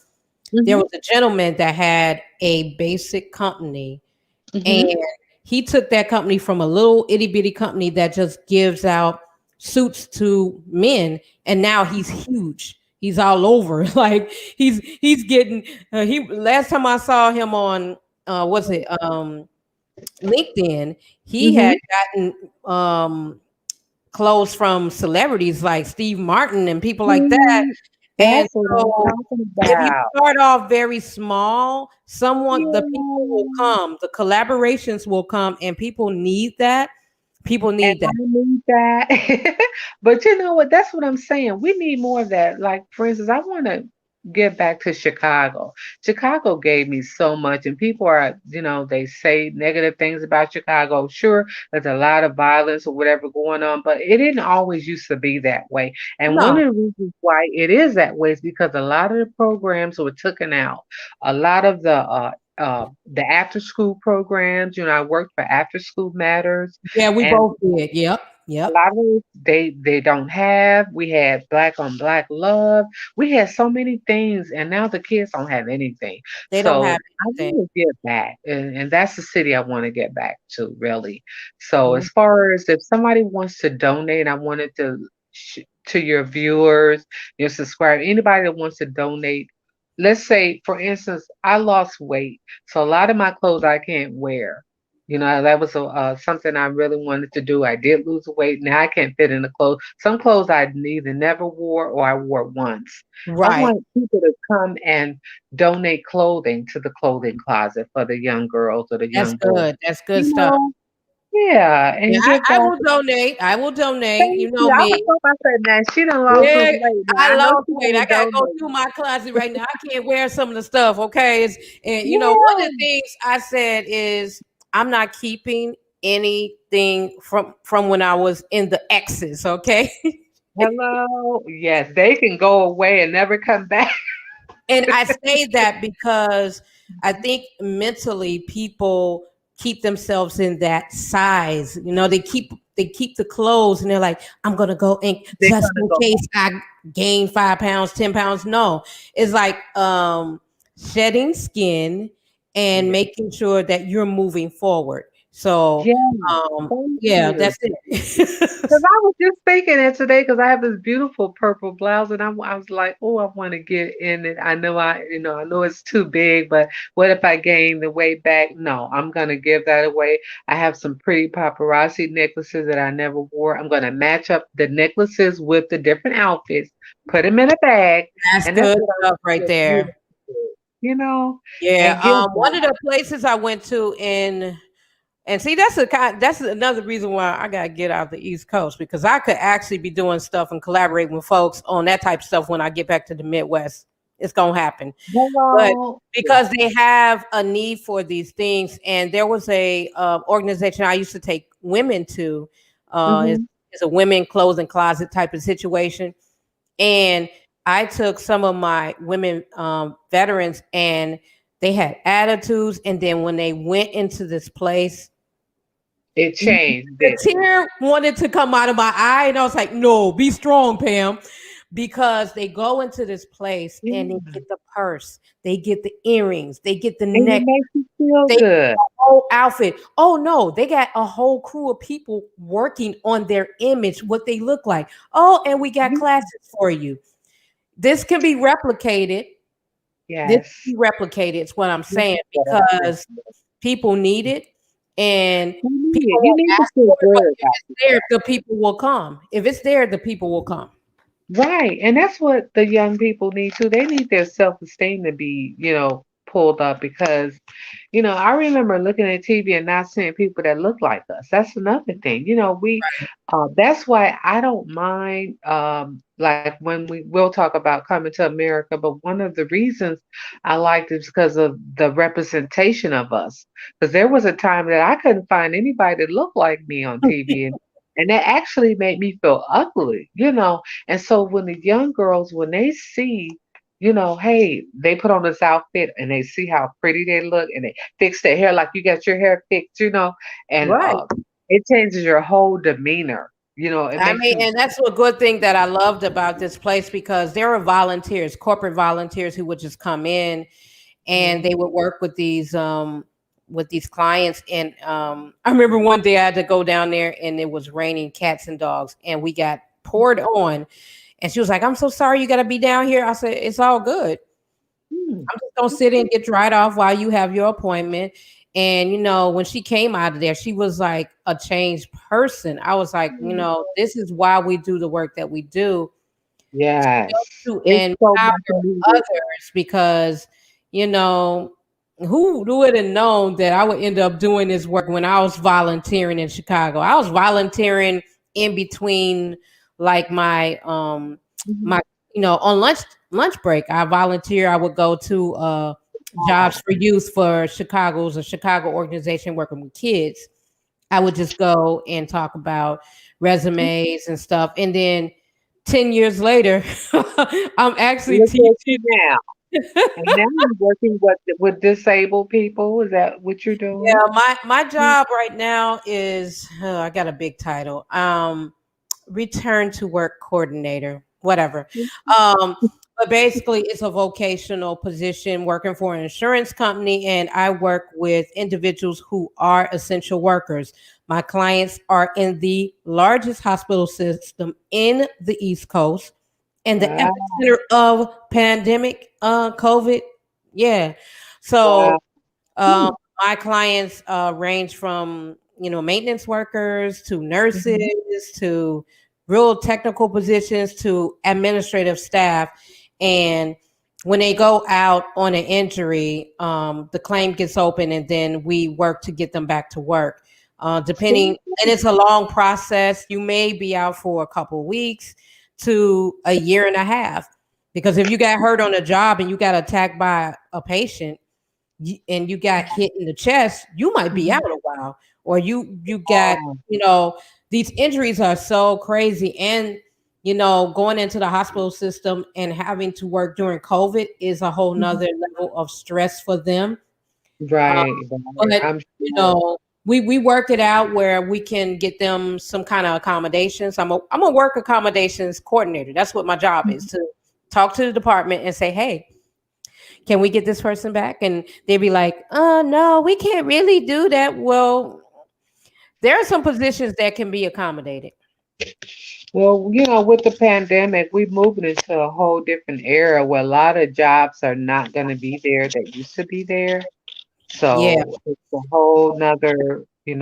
There Hmm. was a gentleman that had a basic company, and Hmm. he took that company from a little itty bitty company that just gives out suits to men, and now he's huge. He's all over. Like he's getting he last time I saw him on what's it LinkedIn, he Mm-hmm. had gotten clothes from celebrities like Steve Martin and people like that. Mm, And that's what I'm so talking if you about. start off very small, the people will Yeah. come, the collaborations will come, and people need that. People And need I that. need that. But you know what? That's what I'm saying. We need more of that. Like, for instance, I want to get back to Chicago. Chicago gave me so much, and people are, they say negative things about Chicago. Sure, there's a lot of violence or whatever going on, but it didn't always used to be that way. And one No, of the reasons why it is that way is because a lot of the programs were taken out. A lot of the after school programs, I worked for After School Matters, yeah, we and both did. Yep, a yep. lot of it, they don't have. We had black on black love. We had so many things, and now the kids don't have anything. They don't So have I anything. want to get back, and that's the city I want to get back to, really. So Mhm. as far as if somebody wants to donate, I wanted to your viewers, your subscribers, anybody that wants to donate. Let's say, for instance, I lost weight, so a lot of my clothes I can't wear. That was something I really wanted to do. I did lose weight. Now I can't fit in the clothes. Some clothes I either never wore or I wore once. I Right. want people to come and donate clothing to the clothing closet for the young girls or the That's young boys. good. That's good You stuff. know, yeah, Yeah, and give I back. will donate. I will donate. You Thank know you. I was me. hope I said that. She done lost some Yeah, weight. Now I I know lost she weight. I want to gotta go donate. through my closet right now. I can't wear some of the stuff. Okay, and one of the Yeah. things I said is I'm not keeping anything from when I was in the X's. Okay, Hello. Yes, they can go away and never come back. and I say that because I think mentally people keep themselves in that size. They keep the clothes and they're like, I'm gonna go and They're just gonna in go case I gain 5 pounds, 10 pounds. No, it's like shedding skin and back. making sure that you're moving forward. So Yeah, thank yeah, you. that's it. Because I was just thinking it today because I have this beautiful purple blouse and I was like, oh, I want to get in it. I know it's too big, but what if I gain the weight back? No, I'm gonna give that away. I have some pretty paparazzi necklaces that I never wore. I'm gonna match up the necklaces with the different outfits, put them in a bag, That's and that's good what I'm stuff right gonna do. there. You know, Yeah, and give one back. of the places I went to in and see that's another reason why I gotta get out the East Coast because I could actually be doing stuff and collaborating with folks on that type of stuff when I get back to the Midwest. It's gonna happen. But Hello. because they have a need for these things, and there was a organization I used to take women to, Mm-hmm. it's a women clothing closet type of situation, and I took some of my women veterans, and they had attitudes, and then when they went into this place, It changed, the didn't it? tear wanted to come out of my eye, and I was like, "No, be strong, Pam," because they go into this place and they Yeah. get the purse, they get the earrings, they get the And it neck, makes you feel they get good. the whole outfit. Oh no, they got a whole crew of people working on their image, what they look like. Oh, and we got Yeah. classes for you. This can be replicated. This Yes. can be replicated. It's what I'm This saying is what I'm saying. because people need it, and You need people it. You won't need to ask feel for it. But good if about it's there, yourself. the people will come. If it's there, the people will come. Right. And that's what the young people need too. They need their self-esteem to be, pulled up because, I remember looking at TV and not seeing people that look like us. That's another thing. That's why I don't mind, like when we'll talk about coming to America, but one of the reasons I liked it is because of the representation of us. Because there was a time that I couldn't find anybody that looked like me on TV, and that actually made me feel ugly. And so when the young girls, when they see, hey, they put on this outfit and they see how pretty they look and they fix their hair like you got your hair fixed, and Right. it changes your whole demeanor. It I makes mean, you. and that's a good thing that I loved about this place because there are volunteers, corporate volunteers who would just come in and they would work with these with these clients, and I remember one day I had to go down there, and it was raining cats and dogs, and we got poured on, and she was like, "I'm so sorry, you got to be down here." I said, "It's all good. Hmm. I'm just gonna sit and get dried off while you have your appointment." And when she came out of there, she was like a changed person. I was like, this is why we do the work that we do, Yes. to It's so empower much needed. others, because who would have known that I would end up doing this work when I was volunteering in Chicago. I was volunteering in between, like, my Mhm. on lunch break. I volunteer. I would go to jobs for youth for Chicago's a Chicago organization working with kids. I would just go and talk about resumes and stuff, and then 10 years later, I'm actually Look at you teaching. now. And now you're working with disabled people. Is that what you're Yeah, doing? my job right now is, I got a big title. Return to work coordinator, whatever. Um, but basically, it's a vocational position working for an insurance company, and I work with individuals who are essential workers. My clients are in the largest hospital system in the East Coast and the Wow. epicenter of pandemic, COVID. Yeah. So Wow. um, Hmm. my clients range from maintenance workers to nurses Mhm. to real technical positions to administrative staff, and when they go out on an injury, the claim gets open, and then we work to get them back to work. Depending, and it's a long process. You may be out for a couple of weeks to a year and a half, because if you got hurt on a job and you got attacked by a patient, and you got hit in the chest, you might be out Mhm. a while, or you got, Wow. these injuries are so crazy, and going into the hospital system and having to work during COVID is a whole Mhm. nother level of stress for them. Uh, Right, right. but I'm you sure. know, we work it out where we can get them some kind of accommodations. I'm a work accommodations coordinator. That's what my job is, Mhm. to talk to the department and say, hey, can we get this person back? And they'd be like, no, we can't really do that. Well, there are some positions that can be accommodated. Well, with the pandemic, we're moving into a whole different era where a lot of jobs are not going to be there that used to be there. Yeah. So it's a whole nother, And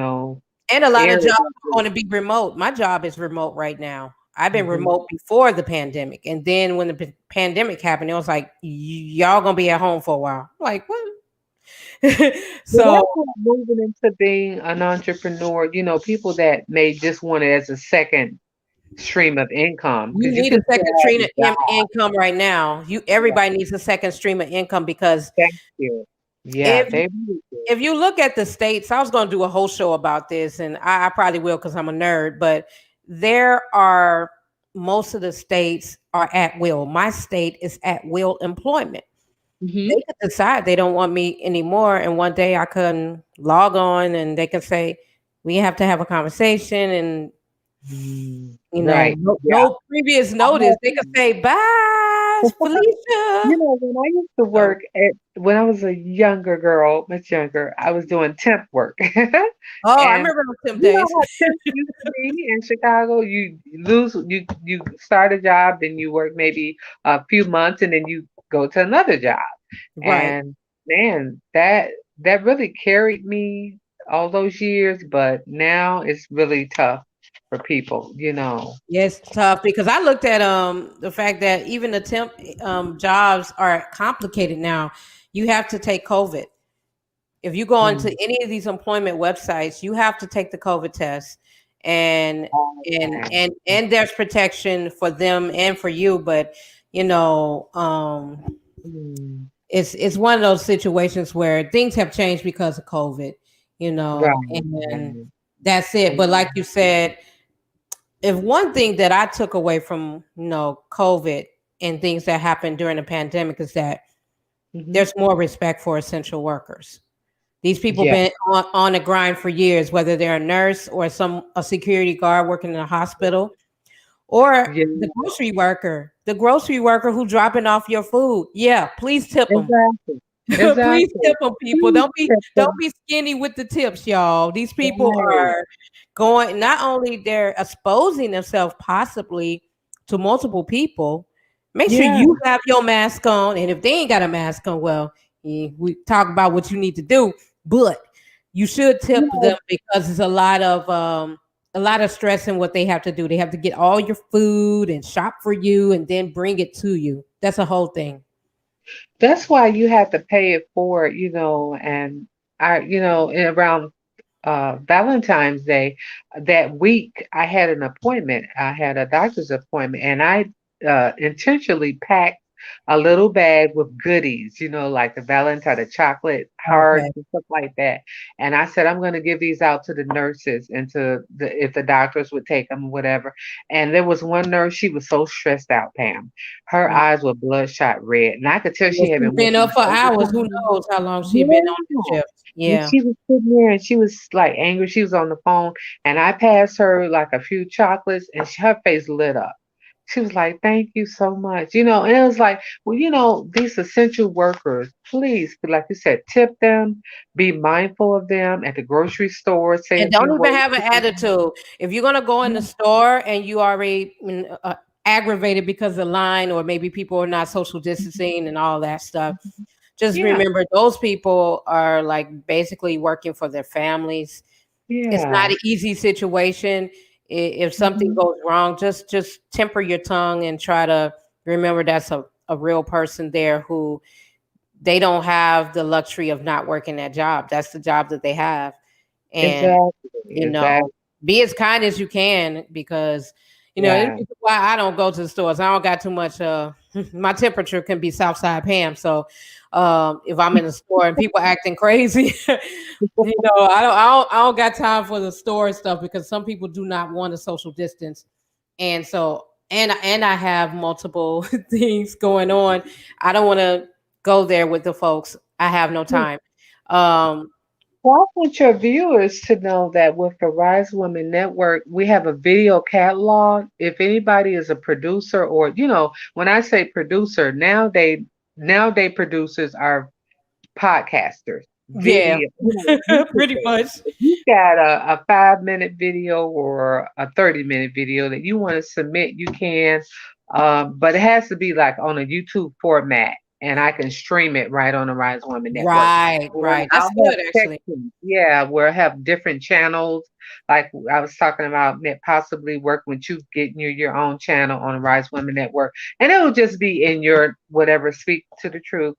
a lot of area. jobs are going to be remote. My job is remote right now. I've been Mhm. remote before the pandemic. And then when the pandemic happened, it was like, y'all going to be at home for a while. Like, what? Well, So that's what moving into being an entrepreneur, people that may just want it as a second stream of income you because you need a can still second have stream a of job. income right now. Yeah, Everybody needs a second stream of income, because thank you. Yeah, if they really do. if you look at the states, I was going to do a whole show about this, and I probably will because I'm a nerd. But there are, most of the states are at will. My state is at will employment. They Hmm. could decide they don't want me anymore, and one day I can log on, and they can say we have to have a conversation, and Right. Yeah. no previous I notice. They could have. say bye, Felicia. When I used to So, work when I was a younger girl, much younger, I was doing temp work. oh, I And remember those Tim you know days. how temps used to be in Chicago? You start a job, then you work maybe a few months, and then you go to another job. Right. And man, that really carried me all those years, but now it's really tough for people. Yes, tough, because I looked at the fact that even the temp jobs are complicated now. You have to take COVID. If you go onto Mm. any of these employment websites, you have to take the COVID test, and Oh, and there's protection for them and for you, but you know, mm. it's one of those situations where things have changed because of COVID, Right, and right. that's it. But like Mhm. you said, if one thing that I took away from COVID and things that happened during the pandemic is that Mhm. there's more respect for essential workers. These people Yeah. been on the grind for years, whether they're a nurse or a security guard working in a hospital, or Yeah, the grocery worker who dropping off your food. Yeah, please tip them. exactly. Please Exactly. tip them, people. Please tip Don't them. be skinny with the tips, y'all. These people Right. are going, not only they're exposing themselves possibly to multiple people. Make sure Yeah. you have your mask on, and if they ain't got a mask on, well, we talk about what you need to do, but you should You tip know, them because it's a lot of stress in what they have to do. They have to get all your food and shop for you and then bring it to you. That's a whole thing. that's why you have to pay it forward, and around Valentine's Day, that week, I had an appointment. I had a doctor's appointment, and I intentionally packed a little bag with goodies, like the Valentine, the chocolate hearts Okay. and stuff like that. And I said, I'm going to give these out to the nurses and to if the doctors would take them, whatever. And there was one nurse, she was so stressed out, Pam. Her Mm. eyes were bloodshot red, and I could tell Yeah, she had she's been been up working for hours. Who overtime. knows how long she been on the Yeah. shift? And Yeah. she was sitting there and she was like angry. She was on the phone and I passed her like a few chocolates and her face lit up. She was like, "Thank you so much." And it was like, well, these essential workers, please, like you said, tip them, be mindful of them at the grocery store, say And a few don't even words have an to them. attitude. If you're gonna go in the store and you already aggravated because the line, or maybe people are not social distancing and all that stuff, just Yeah, remember those people are like basically working for their families. It's not yeah. an easy situation. If something Mhm. goes wrong, just temper your tongue and try to remember that's a real person there who they don't have the luxury of not working that job. That's the job that they have. And Exactly, you know, exactly. be as kind as you can because this Yeah. is why I don't go to the stores. I don't got too much my temperature can be Southside Pam. So if I'm in the store and people acting crazy, I don't got time for the store stuff because some people do not want a social distance. And so and I have multiple things going on. I don't want to go there with the folks. I have no time. Um Well, I want your viewers to know that with the Rise Women Network, we have a video catalog. If anybody is a producer, or when I say producer, nowadays producers are podcasters, yeah, video, YouTube. pretty much. If you've got a 5-minute video or a 30-minute video that you want to submit, you can. But it has to be like on a YouTube format, and I can stream it right on the Rise Women Network. Right, Or right. That's I'll have good actually. sections, yeah, where I have different channels. Like I was talking about, possibly working with you, getting your own channel on the Rise Women Network, and it'll just be in your whatever, speak truth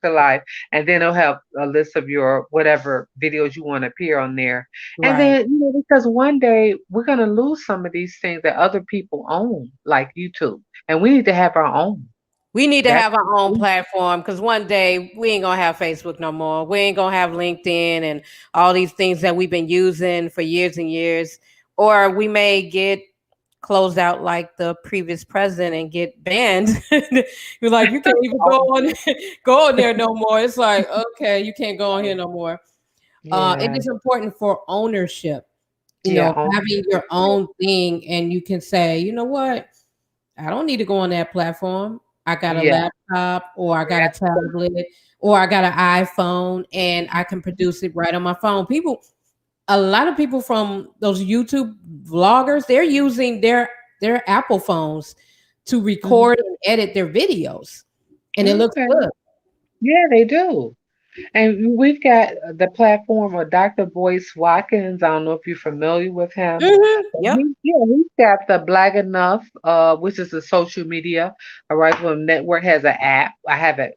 to life, and then it'll have a list of your whatever videos you want to appear on there. And Right. then, because one day we're going to lose some of these things that other people own, like YouTube, and we need to have our own. We need to That's have our own platform because one day we ain't gonna have Facebook no more. We ain't gonna have LinkedIn and all these things that we've been using for years and years. Or we may get closed out like the previous president and get banned. You're like, you can't even go on go on there no more. It's like, okay, you can't go on here no more. It yeah, is important for ownership, yeah, having ownership. your own thing, and you can say, you know what? I don't need to go on that platform. I got a Yeah, laptop or I got a tablet or I got an iPhone and I can produce it right on my phone. A lot of people from those YouTube vloggers, they're using their Apple phones to mhm. record and edit their videos, and it looks Okay. good. Yeah, they do. And we've got the platform of Dr. Boyce Watkins. I don't know if you're familiar with him. But Yep, he's got the Black Enough, which is a social media. All right, well, network has an app.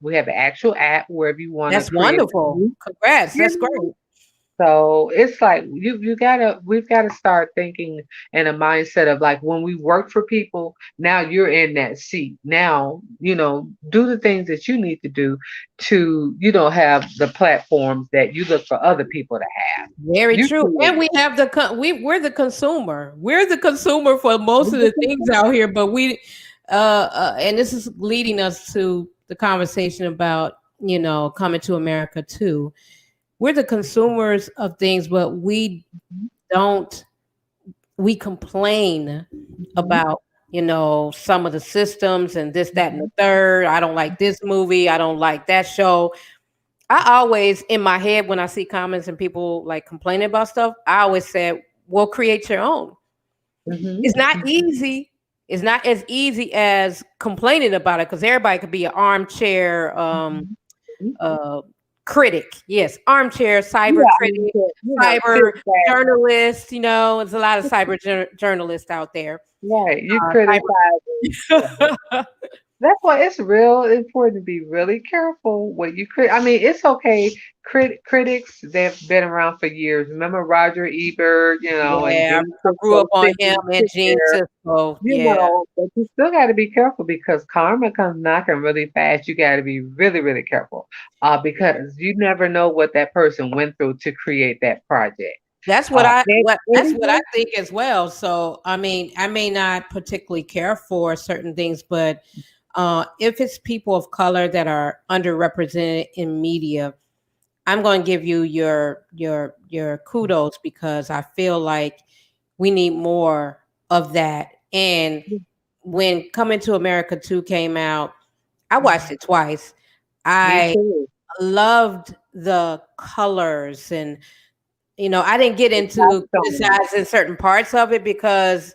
We have an actual app where if you want to that's create a wonderful. Congrats, yeah. that's great. So it's like we've gotta start thinking in a mindset of like when we work for people, now you're in that seat. Now, do the things that you need to do to, have the platforms that you look for other people to have. Very You true. create And we have we're the consumer. We're the consumer for most of the things it. out here, but and this is leading us to the conversation about, coming to America too. We're the consumers of things, but don't we complain Mhm, about, some of the systems and this, that, and the mhm. third. I don't like this movie, I don't like that show. I always in my head when I see comments and people like complaining about stuff, I always say, well, create your own. Mm-hmm. It's not easy. It's not as easy as complaining about it because everybody could be an armchair Mm-hmm. uh, critic. Yes, armchair cyber Yeah, I mean, critic, sit cyber back. journalist. There's a lot of cyber journalists out there. Right. You Cyber. criticize it. That's why it's real important to be really careful what you crit. I mean, it's okay. Critics, they've been around for years. Remember Roger Ebert, and Yeah, Gene I grew up Siskel on him sitting and sit Gene there, Siskel. Yeah, but you still got to be careful because karma comes knocking really fast. You got to be really, really careful, because you never know what that person went through to create that project. that's what that's Eddie what I think as well. So I mean, I may not particularly care for certain things, but if it's people of color that are underrepresented in media, I'm going to give you your kudos because I feel like we need more of that. And when Coming to America 2 came out, I watched it twice. Me I too. loved the colors and I didn't get The into costume. criticizing certain parts of it because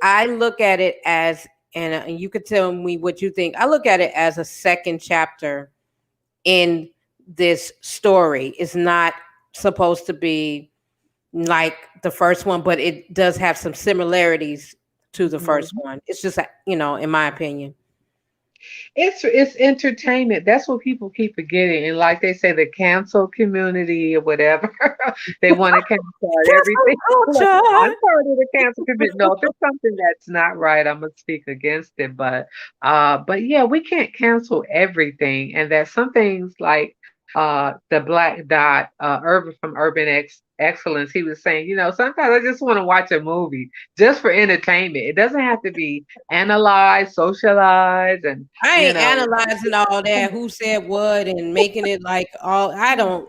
I look at it as and you could tell me what you think. I look at it as a second chapter in this story. It's not supposed to be like the first one, but it does have some similarities to the first Mhm. one. It's just, in my opinion. It's entertainment. That's what people keep forgetting. And like they say, the cancel community or whatever, they want to cancel out everything. Look, I'm Culture. part of the cancel community. No, if it's something that's not right, I'm gonna speak against it. But yeah, we can't cancel everything. And that some things like the Black Dot, Urban from Excellence, he was saying, sometimes I just want to watch a movie just for entertainment. It doesn't have to be analyze, socialize, and I you ain't know. analyzing all that, who said what, and making it like all. I don't,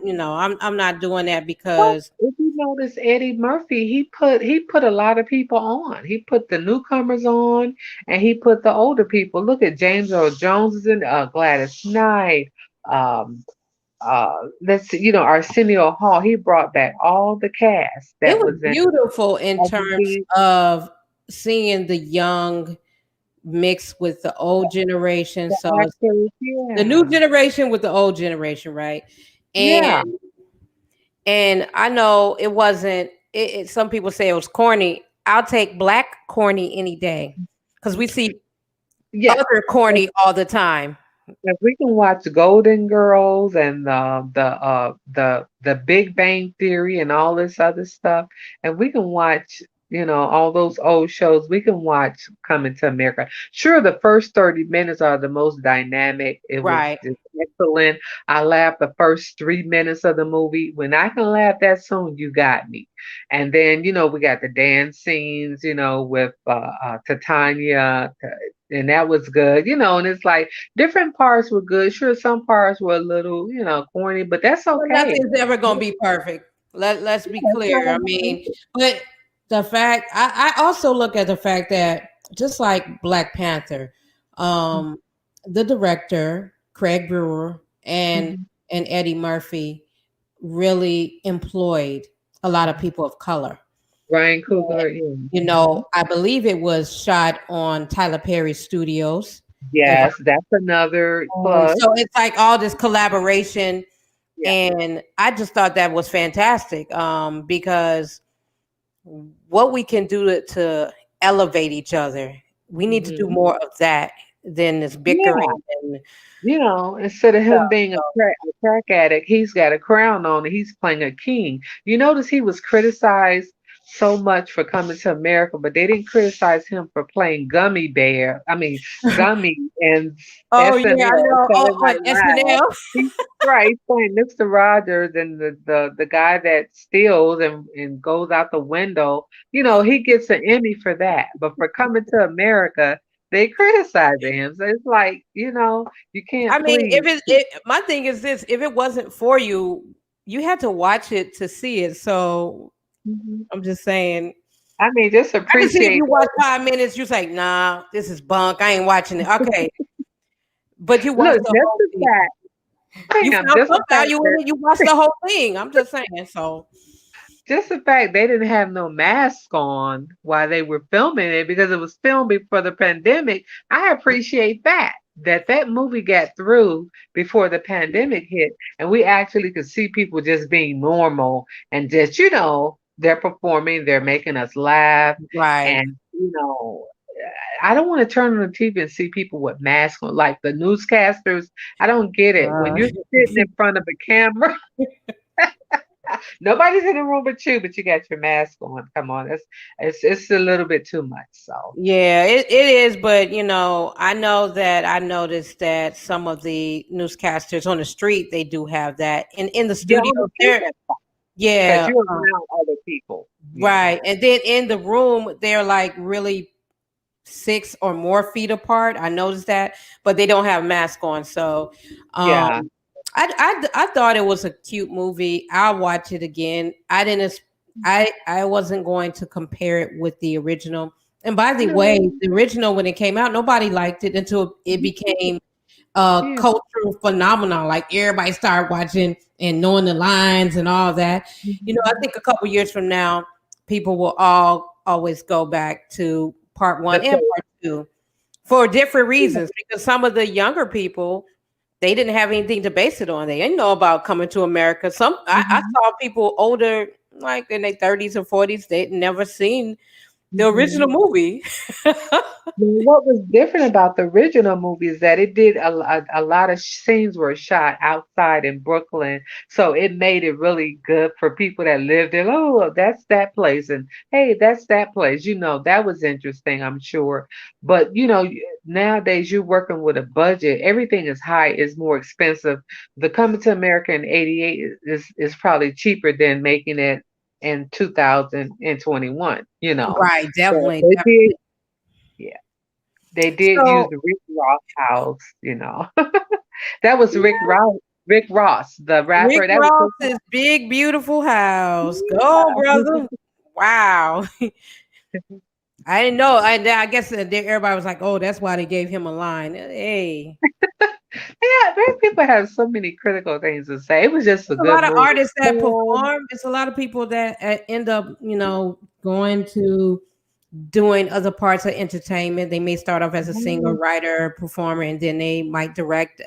I'm not doing that Well, because if you notice Eddie Murphy, he put a lot of people on. He put the newcomers on, and he put the older people. Look at James Earl Jones is in, Gladys Knight, um, let's see, Arsenio Hall. He brought back all the cast it that was was in beautiful in all of terms these of seeing the young mixed with the old generation. the So it's actors. the new Yeah, generation with the old generation, right? yeah. And I know it wasn't. Some people say it was corny. I'll take black corny any day because we see Yeah. other corny all the time. If we can watch Golden Girls and the Big Bang Theory and all this other stuff, and we can watch, all those old shows, we can watch Coming to America. Sure, the first 30 minutes are the most dynamic. It was Right. just excellent. I laughed the first 3 minutes of the movie. When I can laugh that soon, you got me. And then, we got the dance scenes, with Titania, and that was good, and it's like different parts were good. Sure, some parts were a little, corny, but that's Well, okay. nothing's ever gonna be perfect. Let's be That's clear. I all mean, right. but the fact I also look at the fact that just like Black Panther, um, the director Craig Brewer and Mhm. Eddie Murphy really employed a lot of people of color. Ryan Coogler, yeah. Mhm. I believe it was shot on Tyler Perry Studios. If Yes, that's another plus. so, it's like all this collaboration, Yeah. and I just thought that was fantastic because what we can do to elevate each other, we need to do Mhm. more of that than this Yeah. bickering and Instead of him stuff. being a So, crack addict, he's got a crown on and he's playing a king. You notice he was criticized so much for coming to America, but they didn't criticize him for playing Gummy Bear. I mean, Gummy and oh yeah, I SNL, know. Oh, Saturday on Night Live. SNL. He's right, he's playing Mr. Rogers and the guy that steals and goes out the window. He gets an Emmy for that. But for coming to America, they criticize him. So it's like, you can't I mean, please. my thing is this: if it wasn't for you, you had to watch it to see it. So Mhm. I'm just saying. I mean, just I can see if appreciate you watch that. 5 minutes, you're like, nah, this is bunk. I ain't watching it. Okay. But you watch Look, the just whole the thing. fact. You Bam, found just the some fact value in that it. You watched the whole thing. I'm just saying. So just the fact they didn't have no mask on while they were filming it because it was filmed before the pandemic. I appreciate that movie got through before the pandemic hit, and we actually could see people just being normal and just they're performing, they're making us laugh, right. and I don't want to turn on the TV and see people with masks on, like the newscasters. I don't get it. When Uh, you're sitting in front of a camera, nobody's in the room but you got your mask on. Come on, it's a little bit too much. So yeah, it is, but I know that I noticed that some of the newscasters on the street they do have that, and in the yeah, studio, on the street they're that's fine because yeah, you're around other people. right, and then in the room they're like really 6 or more feet apart. I noticed that, but they don't have mask on. So, um, Yeah. I thought it was a cute movie. I'll watch it again. I didn't. I wasn't going to compare it with the original. And by the way, No. the original when it came out, nobody liked it until it became a Yeah. cultural phenomenon. Like everybody started watching and knowing the lines and all that. I Mhm. think a couple years from now, people will all always go back to part one The and third. part two for different Yeah. reasons. Because some of the younger people, they didn't have anything to base it on. They didn't know about coming to America. I Mhm. saw people older, like in their 30s or 40s, they'd never seen the Mhm. original movie. Well, what was different about the original movie is that it did a lot of scenes were shot outside in Brooklyn, so it made it really good for people that lived there. Oh, that's that place, and hey, that's that place. That was interesting, I'm sure. But nowadays you're working with a budget. Everything is high, is more expensive. The Coming to America in '88 is probably cheaper than making it in 2021. Right, So definitely, they did. definitely. Yeah. They did use So the Rick Ross house. That was Rick Ross, the Rick rapper. That was his Ross's big, beautiful house. Go, brother. Wow. I didn't know. I guess everybody was like, "Oh, that's why they gave him a line." Hey, Yeah, people have so many critical things to say. It was just a there's a good lot of movie. artists that Um, perform. It's a lot of people that end up, going to doing other parts of entertainment. They may start off as a singer, writer, performer, and then they might direct.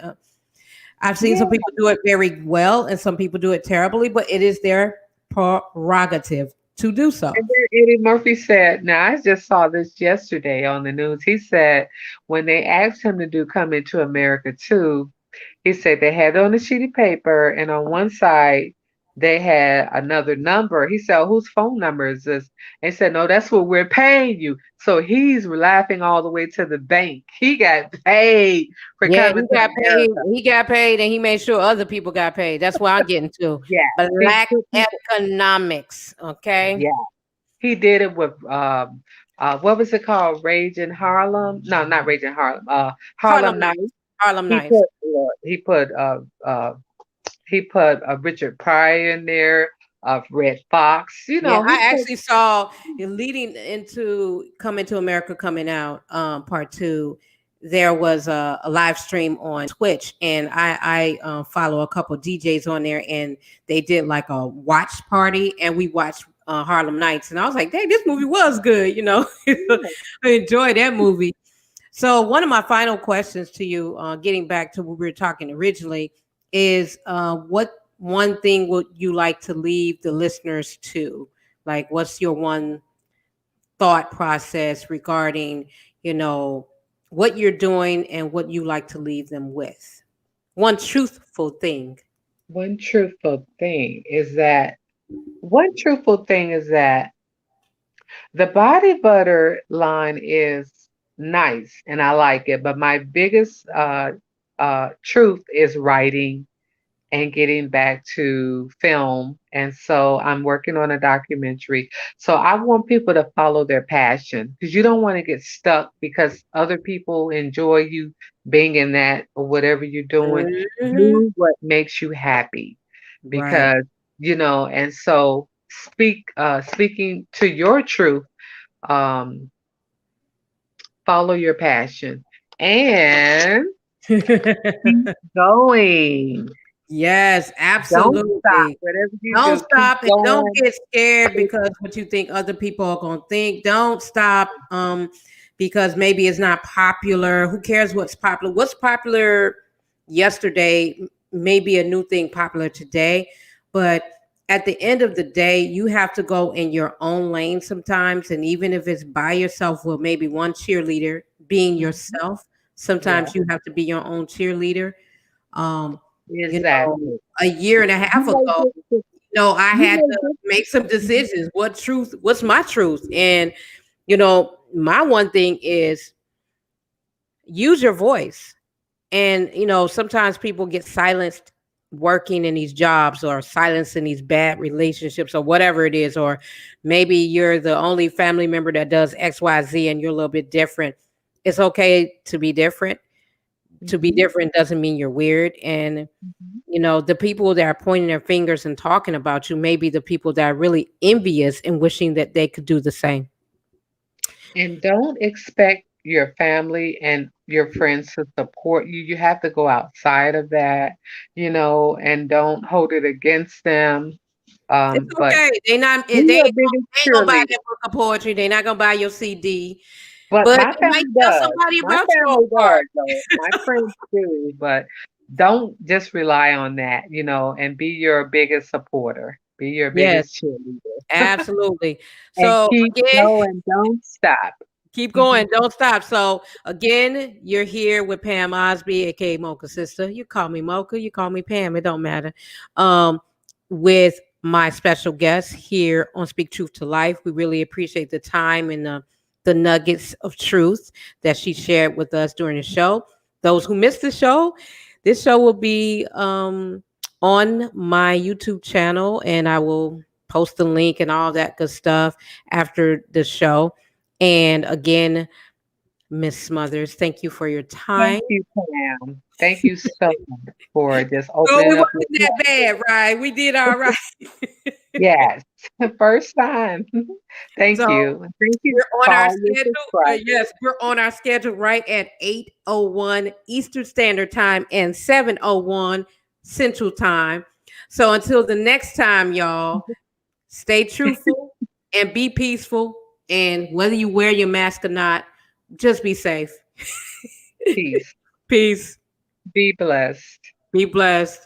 I've seen some yeah, people do it very well, and some people do it terribly, but it is their prerogative to do so. and then Eddie Murphy said, now I just saw this yesterday on the news. He said when they asked him to do Coming to America too, he said they had it on a sheet of paper, and on one side they had another number. He said, "Whose phone number is this?" They said, "No, that's what we're paying you." So he's laughing all the way to the bank. He got paid for Yeah, coming he to got paid. America. He got paid, and he made sure other people got paid. That's what I'm getting to. Yeah, he Black took people. economics. Okay, Yeah, he did it with what was it called? Rage in Harlem? No, not Rage in Harlem. Harlem Harlem Nights. Nights. Harlem He Nights. put uh, he put uh, uh, he put Richard Pryor in there, Red Fox. Yeah, He I put actually saw leading into Coming to America coming out, part two. There was a live stream on Twitch, and I follow a couple DJs on there, and they did like a watch party, and we watched Harlem Nights, and I was like, "Dang, this movie was good," I enjoyed that movie. So, one of my final questions to you, getting back to what we were talking originally, is what one thing would you like to leave the listeners to? Like, what's your one thought process regarding, you know, what you're doing and what you like to leave them with? One truthful thing. one truthful thing is that one truthful thing is that the body butter line is nice and I like it, but my biggest truth is writing and getting back to film. And so I'm working on a documentary. So I want people to follow their passion because you don't want to get stuck because other people enjoy you being in that or whatever you're doing. Hmm. Do what makes you happy Right. because, and so speaking to your truth, um, follow your passion. And Keep going. Yes, Don't stop. absolutely. Whatever you Don't do, keep stop and don't going. get scared because what you think other people are going to think. Don't stop because maybe it's not popular. Who cares what's popular? What's popular yesterday may be a new thing popular today, but at the end of the day, you have to go in your own lane sometimes, and even if it's by yourself with maybe one cheerleader, being Mhm. yourself, Yeah, sometimes you have to be your own cheerleader. Um, you know, exactly. a year and a You half may ago, get to, I you had may to get make some Mhm. decisions. What's my truth? And, my one thing is use your voice. And, sometimes people get silenced working in these jobs or silenced in these bad relationships or whatever it is. Or maybe you're the only family member that does XYZ and you're a little bit different. It's okay to be different. To be Mhm. different doesn't mean you're weird. And Mhm. the people that are pointing their fingers and talking about you may be the people that are really envious and wishing that they could do the same. And don't expect your family and your friends to support you. You have to go outside of that, and don't hold it against them. It's But okay. be your biggest They ain't gonna buy cheerleader. that book of poetry. They not gonna buy your CD, But but my they might family tell does. somebody My about you on family part. does, though. My friends do. But don't just rely on that, and be your biggest supporter. Be your Yes, biggest cheerleader. absolutely. And So keep again, going. Don't stop. keep going. Don't stop. So again, you're here with Pam Osby, aka Mocha Sister. You call me Mocha, you call me Pam. It don't matter. Um, with my special guest here on Speak Truth to Life. We really appreciate the time and the nuggets of truth that she shared with us during the show. Those who missed the show, this show will be on my YouTube channel, and I will post the link and all that good stuff after the show. And again, Miss Smothers, thank you for your time. Thank you, Pam. Thank you so much for just Oh, opening we up your wasn't that bad, right? We did all right. Yes, first time. Thank So you. Thank you we're for on our all your schedule. subscribers. Yes, we're on our schedule right at 8:01 Eastern Standard Time and 7:01 Central Time. So until the next time, y'all, stay truthful and be peaceful. And whether you wear your mask or not, just be safe. Peace. Peace. Be blessed. Be blessed.